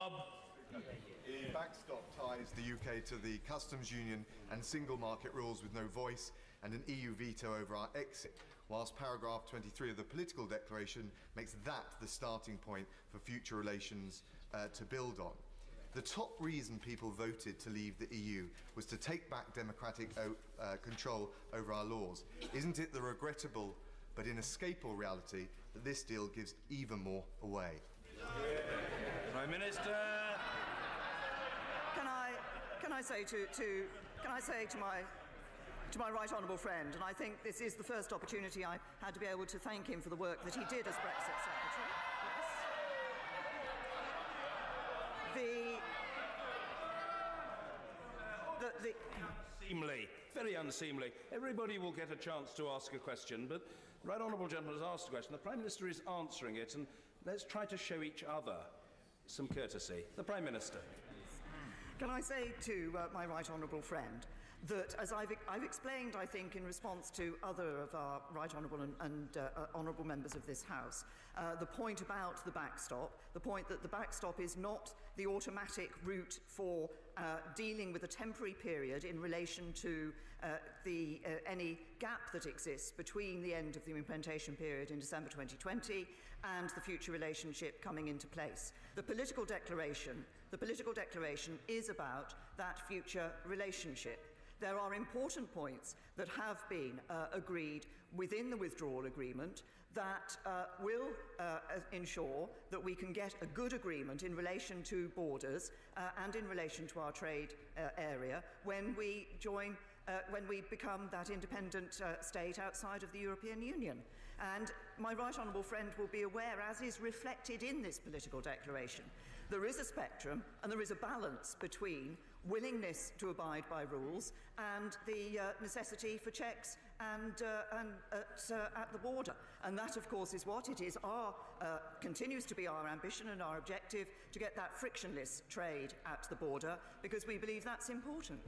The backstop ties the UK to the customs union and single market rules with no voice and an EU veto over our exit, whilst paragraph 23 of the political declaration makes that the starting point for future relations to build on. The top reason people voted to leave the EU was to take back democratic control over our laws. Isn't it the regrettable but inescapable reality that this deal gives even more away? Prime Minister. Can I say to my right honourable friend, and I think this is the first opportunity I had to be able to thank him for the work that he did as Brexit Secretary. Unseemly, very unseemly. Everybody will get a chance to ask a question, but the right honourable gentleman has asked a question. The Prime Minister is answering it, and let's try to show each other some courtesy. The Prime Minister. Can I say to my right honourable friend that, as I've explained, I think, in response to other of our right honourable and honourable members of this House, the point about the backstop, the point that the backstop is not the automatic route for dealing with a temporary period in relation to any gap that exists between the end of the implementation period in December 2020 and the future relationship coming into place. The political declaration is about that future relationship. There are important points that have been agreed within the withdrawal agreement that will ensure that we can get a good agreement in relation to borders and in relation to our trade area when we become that independent state outside of the European Union. And my right honourable friend will be aware, as is reflected in this political declaration, there is a spectrum and there is a balance between willingness to abide by rules and the necessity for checks and at the border. And that, of course, is what it is. Continues to be our ambition and our objective to get that frictionless trade at the border, because we believe that's important.